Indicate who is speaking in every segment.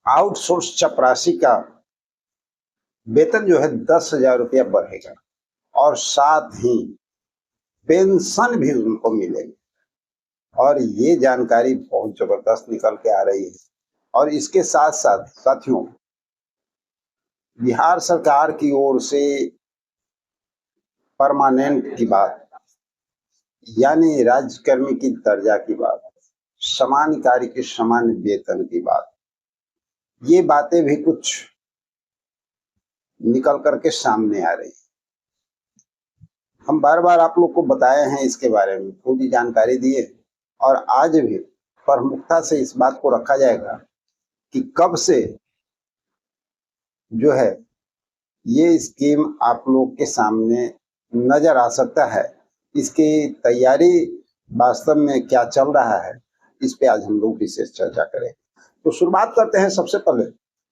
Speaker 1: Outsource चपरासी का वेतन जो है 10,000 रुपया बढ़ेगा और साथ ही पेंशन भी उनको मिलेगी। और ये जानकारी बहुत जबरदस्त निकल के आ रही है। और इसके साथ साथ साथियों, बिहार सरकार की ओर से परमानेंट की बात, यानी राज्यकर्मी की दर्जा की बात, सामान्य कार्य के सामान्य वेतन की बात, ये बातें भी कुछ निकल करके सामने आ रही है। हम बार बार आप लोग को बताए हैं इसके बारे में, पूरी जानकारी दिए, और आज भी प्रमुखता से इस बात को रखा जाएगा कि कब से जो है ये स्कीम आप लोग के सामने नजर आ सकता है, इसकी तैयारी वास्तव में क्या चल रहा है, इस पे आज हम लोग विशेष चर्चा करें। तो शुरुआत करते हैं। सबसे पहले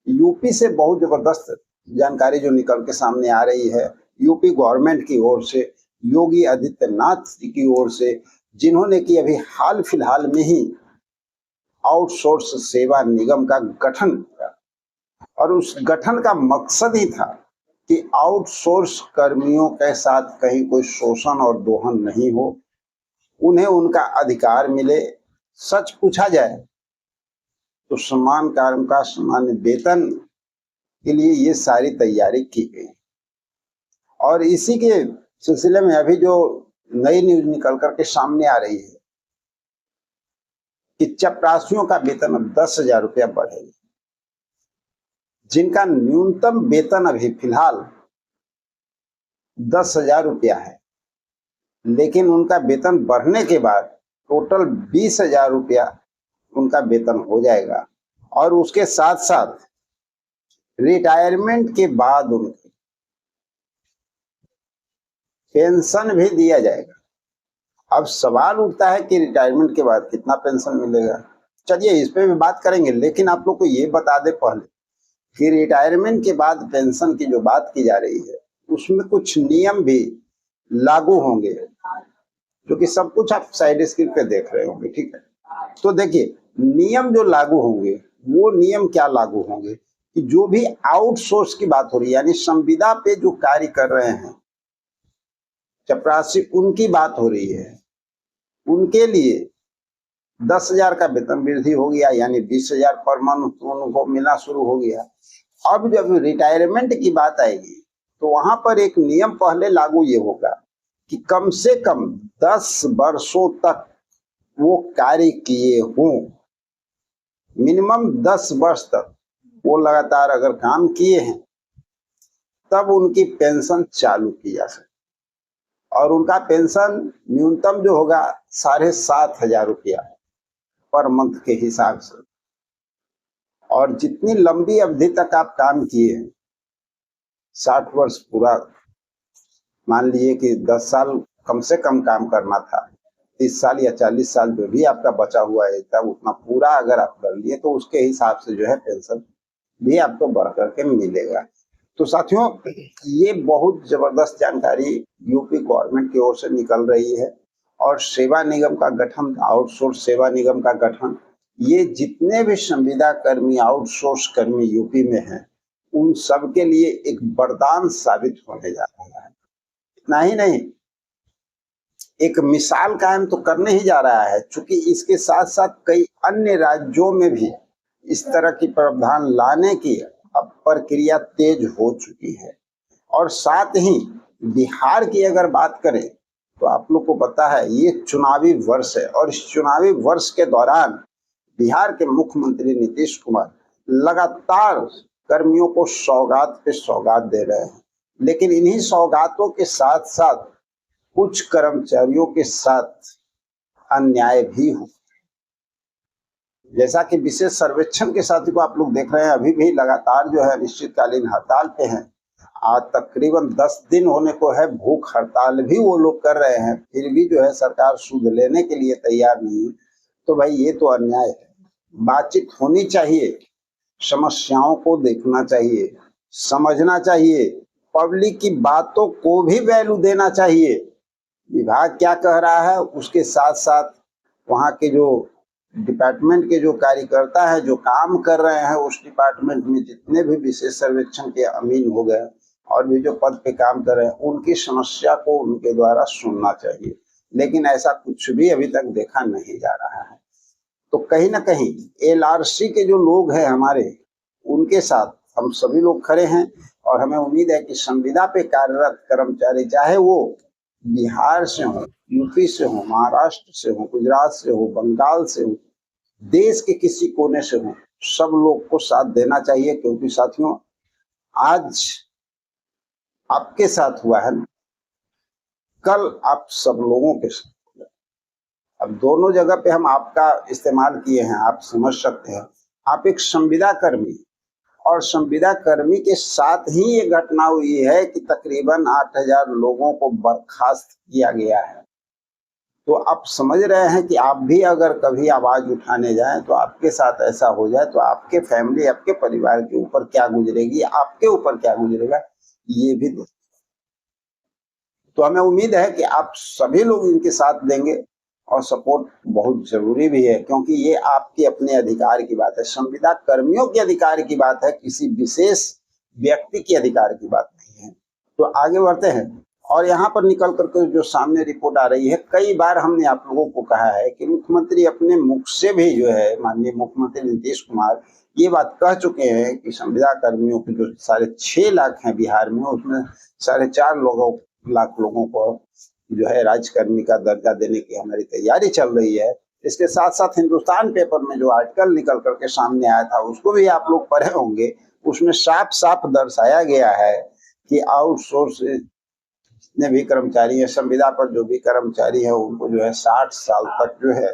Speaker 1: यूपी से बहुत जबरदस्त जानकारी जो निकल के सामने आ रही है, यूपी गवर्नमेंट की ओर से, योगी आदित्यनाथ जी की ओर से, जिन्होंने कि अभी हाल फिलहाल में ही आउटसोर्स सेवा निगम का गठन किया, और उस गठन का मकसद ही था कि आउटसोर्स कर्मियों के साथ कहीं कोई शोषण और दोहन नहीं हो, उन्हें उनका अधिकार मिले। सच पूछा जाए तो समान कार्य का सामान्य वेतन के लिए ये सारी तैयारी की गई। और इसी के सिलसिले में अभी जो नई न्यूज निकल करके सामने आ रही है कि चपरासियों का वेतन अब 10,000 रुपया बढ़ेगा, जिनका न्यूनतम वेतन अभी फिलहाल 10,000 रुपया है, लेकिन उनका वेतन बढ़ने के बाद टोटल 20,000 रुपया उनका वेतन हो जाएगा। और उसके साथ साथ रिटायरमेंट के बाद उनको पेंशन भी दिया जाएगा। अब सवाल उठता है कि रिटायरमेंट के बाद कितना पेंशन मिलेगा। चलिए इस पे भी बात करेंगे, लेकिन आप लोग को ये बता दे पहले कि रिटायरमेंट के बाद पेंशन की जो बात की जा रही है, उसमें कुछ नियम भी लागू होंगे, जो कि सब कुछ आप साइड स्क्रीन पे देख रहे होंगे। ठीक है, तो देखिए नियम जो लागू होंगे, वो नियम क्या लागू होंगे कि जो भी आउटसोर्स की बात हो रही है, यानी संविदा पे जो कार्य कर रहे हैं चपरासी, उनकी बात हो रही है, उनके लिए 10,000 का वेतन वृद्धि हो गया, यानी 20,000 पर मंथ उनको मिलना शुरू हो गया। अब जब रिटायरमेंट की बात आएगी तो वहां पर एक नियम पहले लागू ये होगा कि कम से कम 10 वर्षों तक वो कार्य किए हों, मिनिमम 10 वर्ष तक वो लगातार अगर काम किए हैं, तब उनकी पेंशन चालू की जा सकती। और उनका पेंशन न्यूनतम जो होगा 7,500 रुपया पर मंथ के हिसाब से। और जितनी लंबी अवधि तक आप काम किए हैं, 60 वर्ष पूरा, मान लीजिए कि 10 साल कम से कम काम करना था, 30 साल या 40 साल जो भी आपका बचा हुआ है, तब उतना पूरा अगर आप कर लिए तो उसके हिसाब से जो है पेंशन भी आपको बढ़ करके मिलेगा। तो साथियों, ये बहुत जबरदस्त जानकारी यूपी गवर्नमेंट की ओर से निकल रही है। और सेवा निगम का गठन, आउटसोर्स सेवा निगम का गठन, ये जितने भी संविदा कर्मी, आउटसोर्स कर्मी यूपी में हैं, उन सब के लिए एक वरदान साबित होने जा रहा है। इतना ही नहीं, एक मिसाल कायम तो करने ही जा रहा है, क्योंकि इसके साथ साथ कई अन्य राज्यों में भी इस तरह की प्रावधान लाने की अब प्रक्रिया तेज हो चुकी है। और साथ ही बिहार की अगर बात करें तो आप लोग को पता है ये चुनावी वर्ष है, और इस चुनावी वर्ष के दौरान बिहार के मुख्यमंत्री नीतीश कुमार लगातार कर्मियों को सौगात पे सौगात दे रहे हैं। लेकिन इन्हीं सौगातों के साथ साथ कुछ कर्मचारियों के साथ अन्याय भी हो, जैसा कि विशेष सर्वेक्षण के साथी को आप लोग देख रहे हैं, अभी भी लगातार जो है अनिश्चितकालीन हड़ताल पे हैं। आज तकरीबन 10 दिन होने को है, भूख हड़ताल भी वो लोग कर रहे हैं, फिर भी जो है सरकार सूद लेने के लिए तैयार नहीं है। तो भाई ये तो अन्याय है। बातचीत होनी चाहिए, समस्याओं को देखना चाहिए, समझना चाहिए, पब्लिक की बातों को भी वैल्यू देना चाहिए। विभाग क्या कह रहा है उसके साथ साथ वहाँ के जो डिपार्टमेंट के जो कार्यकर्ता है, जो काम कर रहे हैं उस डिपार्टमेंट में, जितने भी विशेष सर्वेक्षण के अमीन हो गए और भी जो पद पे काम कर रहे हैं, उनकी समस्या को उनके द्वारा सुनना चाहिए। लेकिन ऐसा कुछ भी अभी तक देखा नहीं जा रहा है। तो कहीं ना कहीं LRC के जो लोग हैं हमारे, उनके साथ हम सभी लोग खड़े हैं और हमें उम्मीद है कि संविदा पे कार्यरत कर्मचारी, चाहे वो बिहार से हो, यूपी से हो, महाराष्ट्र से हो, गुजरात से हो, बंगाल से हो, देश के किसी कोने से हो, सब लोग को साथ देना चाहिए। क्योंकि साथियों, आज आपके साथ हुआ है, कल आप सब लोगों के साथ। अब दोनों जगह पे हम आपका इस्तेमाल किए हैं, आप समझ सकते हैं। आप एक संविदा कर्मी, और संविदा कर्मी के साथ ही ये घटना हुई है कि तकरीबन 8000 लोगों को बर्खास्त किया गया है। तो आप समझ रहे हैं कि आप भी अगर कभी आवाज उठाने जाएं तो आपके साथ ऐसा हो जाए तो आपके फैमिली, आपके परिवार के ऊपर क्या गुजरेगी, आपके ऊपर क्या गुजरेगा, ये भी देखिए। तो हमें उम्मीद है कि आप सभी लोग इनके साथ देंगे और सपोर्ट बहुत जरूरी भी है, क्योंकि ये आपके अपने अधिकार की बात है, संविदा कर्मियों के अधिकार की बात है, किसी विशेष व्यक्ति के अधिकार की बात नहीं है। तो आगे बढ़ते हैं। और यहाँ पर निकल करके जो सामने रिपोर्ट आ रही है, कई बार हमने आप लोगों को कहा है कि मुख्यमंत्री अपने मुख से भी जो है, माननीय मुख्यमंत्री नीतीश कुमार ये बात कह चुके हैं कि संविदा कर्मियों के जो 6.5 लाख हैं बिहार में, उसमें 4.5 लाख लोगों को जो है राजकर्मी का दर्जा देने की हमारी तैयारी चल रही है। इसके साथ साथ हिंदुस्तान पेपर में जो आर्टिकल निकल करके सामने आया था, उसको भी आप लोग पढ़े होंगे। उसमें साफ साफ दर्शाया गया है कि आउटसोर्स जितने भी कर्मचारी हैं, संविदा पर जो भी कर्मचारी है, उनको जो है 60 साल तक जो है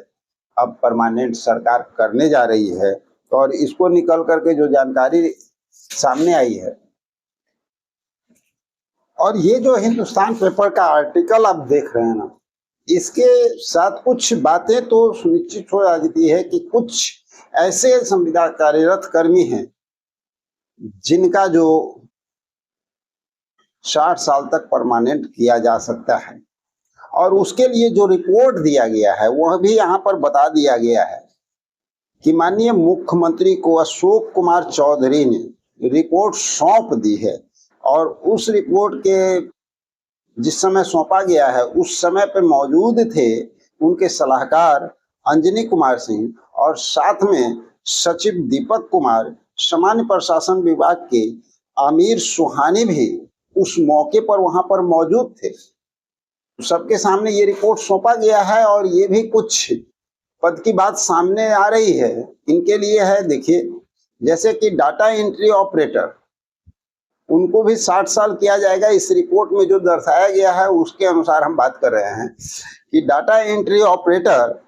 Speaker 1: अब परमानेंट सरकार करने जा रही है। और इसको निकल करके जो जानकारी सामने आई है, और ये जो हिंदुस्तान पेपर का आर्टिकल आप देख रहे हैं ना, इसके साथ कुछ बातें तो सुनिश्चित हो जाती है कि कुछ ऐसे संविदा कार्यरत कर्मी हैं जिनका जो 60 साल तक परमानेंट किया जा सकता है, और उसके लिए जो रिपोर्ट दिया गया है वह भी यहाँ पर बता दिया गया है कि माननीय मुख्यमंत्री को अशोक कुमार चौधरी ने रिपोर्ट सौंप दी है। और उस रिपोर्ट के जिस समय सौंपा गया है, उस समय पे मौजूद थे उनके सलाहकार अंजनी कुमार सिंह और साथ में सचिव दीपक कुमार, सामान्य प्रशासन विभाग के आमिर सुहानी भी उस मौके पर वहां पर मौजूद थे। सबके सामने ये रिपोर्ट सौंपा गया है और ये भी कुछ पद की बात सामने आ रही है। इनके लिए है, देखिए, जैसे कि डाटा एंट्री ऑपरेटर, उनको भी 60 साल किया जाएगा। इस रिपोर्ट में जो दर्शाया गया है उसके अनुसार हम बात कर रहे हैं कि डाटा एंट्री ऑपरेटर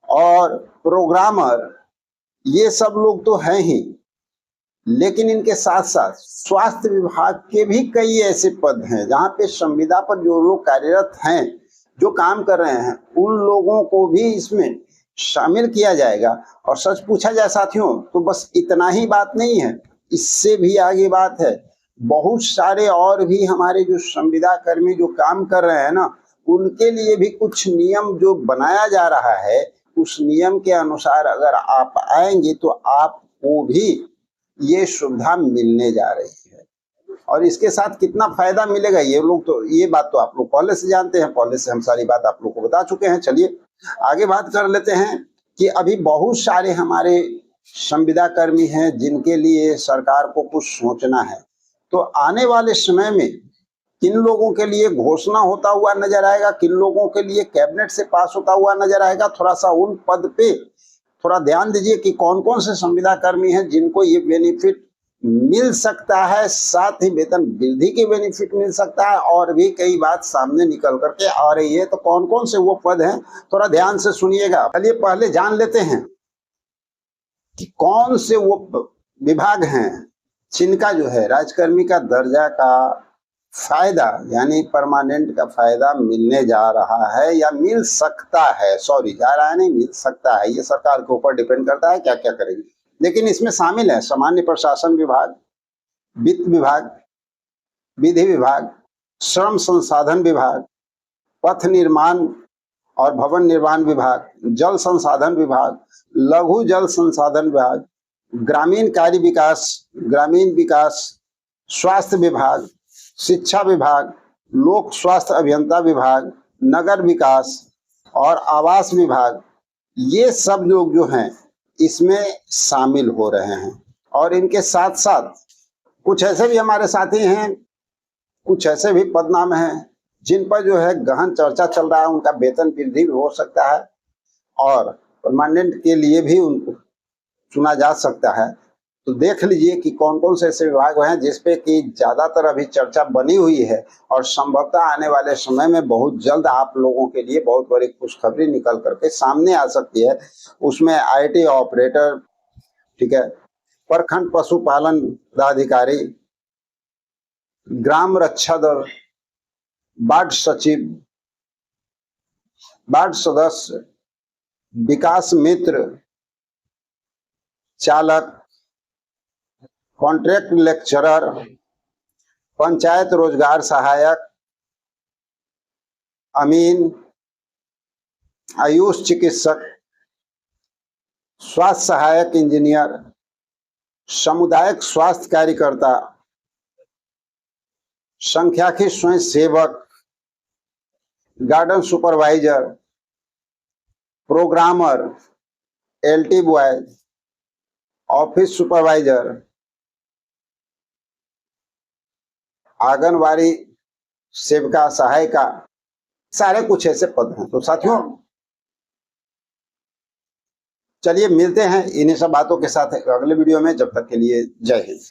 Speaker 1: और प्रोग्रामर ये सब लोग तो हैं ही, लेकिन इनके साथ साथ स्वास्थ्य विभाग के भी कई ऐसे पद हैं जहां पे संविदा पर जो लोग कार्यरत हैं, जो काम कर रहे हैं, उन लोगों को भी इसमें शामिल किया जाएगा। और सच पूछा जाए साथियों, तो बस इतना ही बात नहीं है, इससे भी आगे बात है। बहुत सारे और भी हमारे जो संविदा कर्मी जो काम कर रहे हैं ना, उनके लिए भी कुछ नियम जो बनाया जा रहा है, उस नियम के अनुसार अगर आप आएंगे तो आपको भी ये सुविधा मिलने जा रही है। और इसके साथ कितना फायदा मिलेगा, ये लोग तो, ये बात तो आप लोग पहले से जानते हैं, पहले से हम सारी बात आप लोग को बता चुके हैं। चलिए आगे बात कर लेते हैं कि अभी बहुत सारे हमारे संविदा कर्मी हैं जिनके लिए सरकार को कुछ सोचना है। तो आने वाले समय में किन लोगों के लिए घोषणा होता हुआ नजर आएगा, किन लोगों के लिए कैबिनेट से पास होता हुआ नजर आएगा, थोड़ा सा उन पद पे थोड़ा ध्यान दीजिए कि कौन कौन से संविदा कर्मी हैं जिनको ये बेनिफिट मिल सकता है, साथ ही वेतन वृद्धि के बेनिफिट मिल सकता है, और भी कई बात सामने निकल करके आ रही है। तो कौन कौन से वो पद हैं, थोड़ा ध्यान से सुनिएगा। चलिए पहले जान लेते हैं कि कौन से वो विभाग हैं जिनका जो है राजकर्मी का दर्जा का फायदा, यानी परमानेंट का फायदा मिलने जा रहा है या मिल सकता है। सॉरी, जा रहा है नहीं, मिल सकता है। ये सरकार के ऊपर डिपेंड करता है क्या क्या करेगी। लेकिन इसमें शामिल है सामान्य प्रशासन विभाग, वित्त विभाग, विधि विभाग, श्रम संसाधन विभाग, पथ निर्माण और भवन निर्माण विभाग, जल संसाधन विभाग, लघु जल संसाधन विभाग, ग्रामीण विकास, स्वास्थ्य विभाग, शिक्षा विभाग, लोक स्वास्थ्य अभियंता विभाग, नगर विकास और आवास विभाग, ये सब लोग जो हैं इसमें शामिल हो रहे हैं। और इनके साथ साथ कुछ ऐसे भी हमारे साथी हैं, कुछ ऐसे भी पदनाम हैं जिन पर जो है गहन चर्चा चल रहा है, उनका वेतन वृद्धि भी हो सकता है और परमानेंट के लिए भी उनको चुना जा सकता है। तो देख लीजिए कि कौन कौन से ऐसे विभाग हैं जिसपे कि ज्यादातर अभी चर्चा बनी हुई है और संभवतः आने वाले समय में बहुत जल्द आप लोगों के लिए बहुत बड़ी खुशखबरी निकल करके सामने आ सकती है। उसमें IT ऑपरेटर, ठीक है, प्रखंड पशुपालन पदाधिकारी, ग्राम रक्षा दल, वार्ड सचिव, वार्ड सदस्य, विकास मित्र, चालक, कॉन्ट्रैक्ट लेक्चरर, पंचायत रोजगार सहायक, अमीन, आयुष चिकित्सक, स्वास्थ्य सहायक इंजीनियर, सामुदायिक स्वास्थ्य कार्यकर्ता, सांख्यिकी स्वयं सेवक, garden supervisor, programmer, LT boy, office supervisor, anganwadi सेविका सहायिका, सारे कुछ ऐसे पद हैं। तो साथियों चलिए मिलते हैं इन्हीं सब बातों के साथ अगले वीडियो में। जब तक के लिए जय हिंद।